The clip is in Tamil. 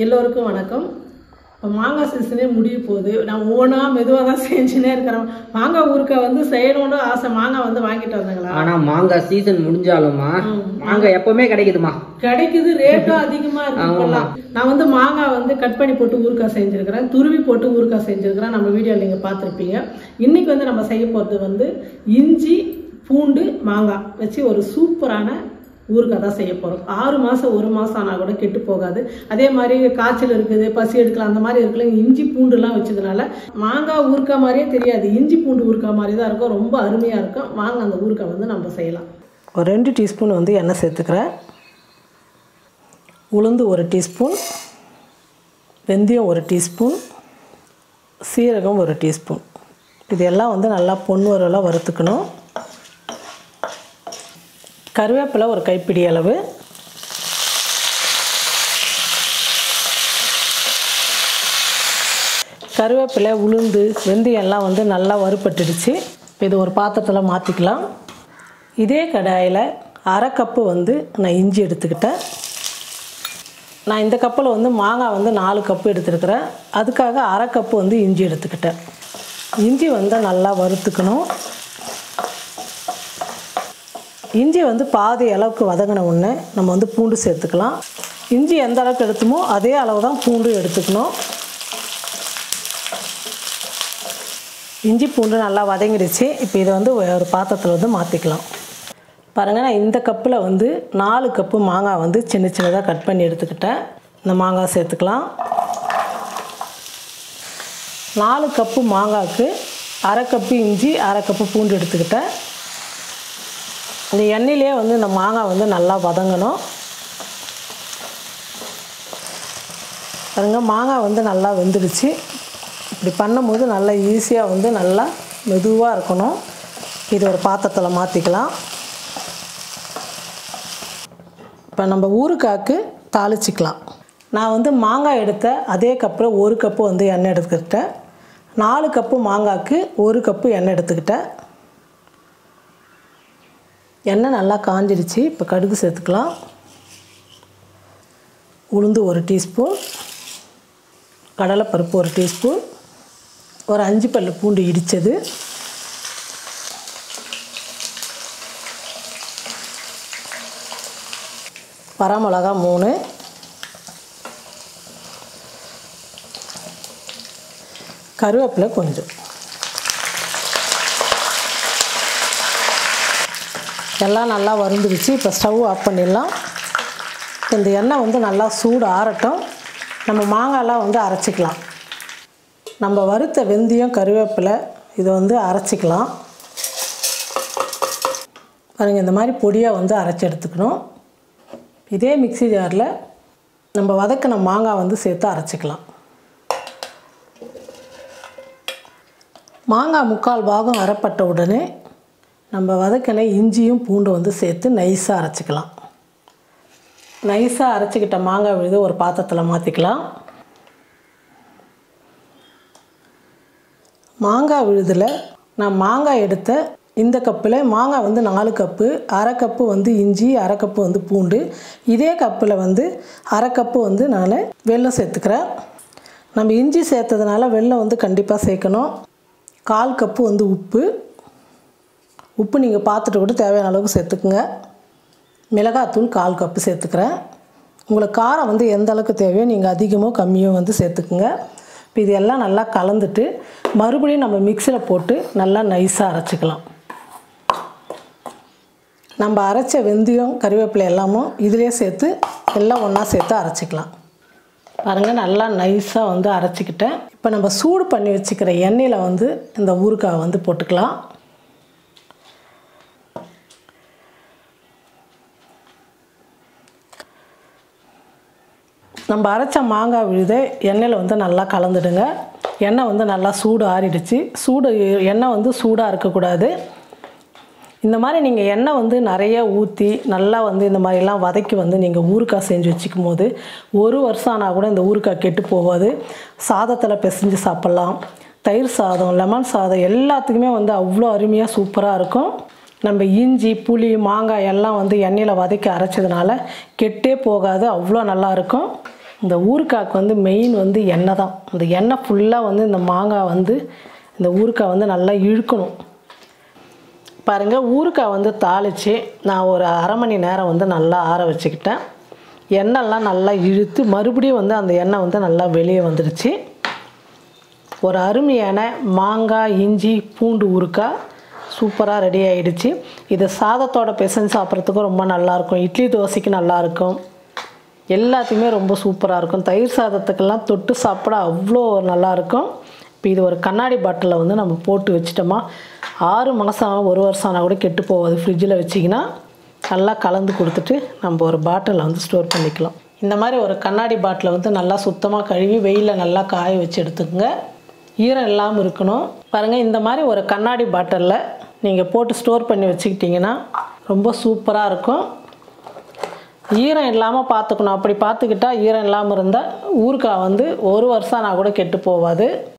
எல்லோருக்கும் வணக்கம். இப்போ மாங்காய் சீசனே முடிய போகுது. நான் ஒவ்வொன்றா மெதுவாக தான் செஞ்சுனே இருக்கிறேன். மாங்காய் ஊறுக்காய் வந்து செய்யணும்னு ஆசை. மாங்காய் வந்து வாங்கிட்டு வந்தாங்களா? ஆனால் மாங்காய் சீசன் முடிஞ்சாலுமா மாங்காய் எப்பவுமே கிடைக்குதுமா? கிடைக்குது, ரேட்டும் அதிகமாக இருக்கு. நான் வந்து மாங்காய் வந்து கட் பண்ணி போட்டு ஊறுக்காய் செஞ்சுருக்கிறேன், துருவி போட்டு ஊறுக்காய் செஞ்சுருக்கிறேன். நம்ம வீடியோவில் நீங்கள் பார்த்துருப்பீங்க. இன்னைக்கு வந்து நம்ம செய்ய போகிறது வந்து இஞ்சி பூண்டு மாங்காய் வச்சு ஒரு சூப்பரான ஊறுகாய் தான் செய்ய போகிறோம். 6 மாதம் 1 மாதம் ஆனால் கூட கெட்டு போகாது. அதே மாதிரி காய்ச்சல் இருக்குது, பசி எடுக்கலாம், அந்த மாதிரி இருக்குல்ல. இஞ்சி பூண்டுலாம் வச்சதுனால மாங்காய் ஊறுகாய் மாதிரியே தெரியாது, இஞ்சி பூண்டு ஊறுகாய் மாதிரி தான் இருக்கும். ரொம்ப அருமையாக இருக்கும். வாங்க அந்த ஊறுகாய் வந்து நம்ம செய்யலாம். ஒரு 2 டீஸ்பூன் வந்து எண்ணெய் சேர்த்துக்கிறேன். உளுந்து 1 டீஸ்பூன், வெந்தயம் 1 டீஸ்பூன், சீரகம் 1 டீஸ்பூன். இதெல்லாம் வந்து நல்லா பொன்வரெல்லாம் வறுத்துக்கணும். கருவேப்பிலை ஒரு கைப்பிடி அளவு, கருவேப்பிலை உளுந்து வெந்தயம் எல்லாம் வந்து நல்லா வறுபட்டுடுச்சு. இது ஒரு பாத்திரத்தில் மாற்றிக்கலாம். இதே கடாயில் 1/2 கப்பு வந்து நான் இஞ்சி எடுத்துக்கிட்டேன். நான் இந்த கப்பில் வந்து மாங்காய் வந்து 4 கப்பு எடுத்துருக்கிறேன். அதுக்காக 1/2 கப்பு வந்து இஞ்சி எடுத்துக்கிட்டேன். இஞ்சி வந்து நல்லா வறுத்துக்கணும். இஞ்சி வந்து பாதி அளவுக்கு வதங்கின உடனே நம்ம வந்து பூண்டு சேர்த்துக்கலாம். இஞ்சி எந்த அளவுக்கு எடுத்துமோ அதே அளவு தான் பூண்டு எடுத்துக்கணும். இஞ்சி பூண்டு நல்லா வதங்கிடுச்சு. இப்போ இதை வந்து ஒரு பாத்திரத்தில் வந்து மாற்றிக்கலாம். பாருங்கள், நான் இந்த கப்பில் வந்து 4 கப்பு மாங்காய் வந்து சின்ன சின்னதாக கட் பண்ணி எடுத்துக்கிட்டேன். இந்த மாங்காய் சேர்த்துக்கலாம். 4 கப்பு மாங்காய்க்கு 1/2 கப்பு இஞ்சி 1/2 கப்பு பூண்டு எடுத்துக்கிட்டேன். இந்த எண்ணெயிலே வந்து இந்த மாங்காய் வந்து நல்லா வதங்கணும். பாருங்க, மாங்காய் வந்து நல்லா வெந்துடுச்சு. இப்படி பண்ணும்போது நல்லா ஈஸியாக வந்து நல்லா மெதுவாக இருக்கணும். இது ஒரு பாத்திரத்தில் மாற்றிக்கலாம். இப்போ நம்ம ஊறுகாய்க்கு தாளிச்சிக்கலாம். நான் வந்து மாங்காய் எடுத்த அதே கப்பில் 1 கப்பு வந்து எண்ணெய் எடுத்துக்கிட்டேன். 4 கப்பு மாங்காய்க்கு 1 கப்பு எண்ணெய் எடுத்துக்கிட்டேன். எண்ணெய் நல்லா காஞ்சிடுச்சு. இப்போ கடுகு சேர்த்துக்கலாம். உளுந்து 1 டீஸ்பூன், கடலைப்பருப்பு 1 டீஸ்பூன், ஒரு 5 பல்லு பூண்டு இடித்தது, வரமிளகா 3, கருவேப்பிலை கொஞ்சம். எல்லாம் நல்லா வறுந்துடுச்சு. இப்போ ஸ்டவ் ஆஃப் பண்ணிடலாம். இந்த எண்ணெய் வந்து நல்லா சூடு ஆறட்டும். நம்ம மாங்காயெல்லாம் வந்து அரைச்சிக்கலாம். நம்ம வறுத்த வெந்தயம் கருவேப்பிலை இதை வந்து அரைச்சிக்கலாம். பாருங்கள், இந்த மாதிரி பொடியாக வந்து அரைச்சி எடுத்துக்கணும். இதே மிக்ஸி ஜாரில் நம்ம வதக்கின மாங்காய் வந்து சேர்த்து அரைச்சிக்கலாம். மாங்காய் 1/4 பாகம் அரைப்பட்ட உடனே நம்ம வதக்கின இஞ்சியும் பூண்டு வந்து சேர்த்து நைஸாக அரைச்சிக்கலாம். நைஸாக அரைச்சிக்கிட்ட மாங்காய் விழுது ஒரு பாத்திரத்தில் மாற்றிக்கலாம். மாங்காய் விழுதில் நான் மாங்காய் எடுத்த இந்த கப்பில் மாங்காய் வந்து 4 கப்பு, 1/2 கப்பு வந்து இஞ்சி, 1/2 கப்பு வந்து பூண்டு. இதே கப்பில் வந்து 1/2 கப்பு வந்து நான் வெல்லம் சேர்த்துக்கிறேன். நம்ம இஞ்சி சேர்த்ததுனால வெல்லம் வந்து கண்டிப்பாக சேர்க்கணும். 1/4 கப்பு வந்து உப்பு நீங்கள் பார்த்துட்டு கூட தேவையான அளவுக்கு சேர்த்துக்குங்க. மிளகாத்தூள் 1/4 கப்பு சேர்த்துக்கிறேன். உங்களுக்கு காரம் வந்து எந்த அளவுக்கு தேவையோ நீங்கள் அதிகமோ கம்மியோ வந்து சேர்த்துக்குங்க. இப்போ இது எல்லாம் நல்லா கலந்துட்டு மறுபடியும் நம்ம மிக்சியில் போட்டு நல்லா நைஸாக அரைச்சிக்கலாம். நம்ம அரைச்ச வெந்தயம் கருவேப்பிலை எல்லாமும் இதிலே சேர்த்து எல்லாம் ஒன்றா சேர்த்து அரைச்சிக்கலாம். பாருங்கள், நல்லா நைஸாக வந்து அரைச்சிக்கிட்டேன். இப்போ நம்ம சூடு பண்ணி வச்சுக்கிற எண்ணெயில் வந்து இந்த ஊறுகாய் வந்து போட்டுக்கலாம். நம்ம அரைச்ச மாங்காய் விழுதை எண்ணெயில் வந்து நல்லா கலந்துடுங்க. எண்ணெய் வந்து நல்லா சூடு ஆறிடுச்சு. எண்ணெய் வந்து சூடாக இருக்கக்கூடாது. இந்த மாதிரி நீங்கள் எண்ணெய் வந்து நிறைய ஊற்றி நல்லா வந்து இந்த மாதிரிலாம் வதக்கி வந்து நீங்கள் ஊறுகாய் செஞ்சு வச்சுக்கும் போது 1 வருஷம் ஆனால் கூட இந்த ஊறுகாய் கெட்டு போகாது. சாதத்தில் பிசைஞ்சு சாப்பிட்லாம். தயிர் சாதம், லெமன் சாதம் எல்லாத்துக்குமே வந்து அவ்வளோ அருமையாக சூப்பராக இருக்கும். நம்ம இஞ்சி புளி மாங்காய் எல்லாம் வந்து எண்ணெயில் வதக்கி அரைச்சதுனால கெட்டே போகாது, அவ்வளோ நல்லாயிருக்கும். இந்த ஊறுகாய்க்கு வந்து மெயின் வந்து எண்ணெய் தான். அந்த எண்ணெய் ஃபுல்லாக வந்து இந்த மாங்காய் வந்து இந்த ஊறுகாய் வந்து நல்லா இழுக்கணும். பாருங்கள், ஊறுகாய் வந்து தாளித்து நான் ஒரு அரை மணி நேரம் வந்து நல்லா ஆற வச்சுக்கிட்டேன். எண்ணெய்லாம் நல்லா இழுத்து மறுபடியும் வந்து அந்த எண்ணெய் வந்து நல்லா வெளியே வந்துடுச்சு. ஒரு அருமையான மாங்காய் இஞ்சி பூண்டு ஊறுகாய் சூப்பராக ரெடி ஆகிடுச்சு. இது சாதத்தோட பிசைஞ்சு சாப்பிட்றதுக்கும் ரொம்ப நல்லாயிருக்கும், இட்லி தோசைக்கு நல்லாயிருக்கும், எல்லாத்தையுமே ரொம்ப சூப்பராக இருக்கும். தயிர் சாதத்துக்கெல்லாம் தொட்டு சாப்பிட அவ்வளோ நல்லாயிருக்கும். இப்போ இது ஒரு கண்ணாடி பாட்டிலில் வந்து நம்ம போட்டு வச்சிட்டோமா 6 மாதம் 1 வருஷம் ஆனால் கூட கெட்டு போகாது. ஃப்ரிட்ஜில் வச்சிங்கன்னா நல்லா கலந்து கொடுத்துட்டு நம்ம ஒரு பாட்டிலில் வந்து ஸ்டோர் பண்ணிக்கலாம். இந்த மாதிரி ஒரு கண்ணாடி பாட்டிலை வந்து நல்லா சுத்தமாக கழுவி வெயிலில் நல்லா காய வச்சு எடுத்துக்கோங்க. ஈரம் இல்லாமல் இருக்கணும். பாருங்கள், இந்த மாதிரி ஒரு கண்ணாடி பாட்டிலில் நீங்கள் போட்டு ஸ்டோர் பண்ணி வச்சுக்கிட்டிங்கன்னா ரொம்ப சூப்பராக இருக்கும். ஈரம் இல்லாமல் பார்த்துக்கணும். அப்படி பார்த்துக்கிட்டா ஈரம் இல்லாமல் இருந்தால் ஊறுகாய் வந்து 1 வருஷம் ஆனால் கூட கெட்டு போகாது.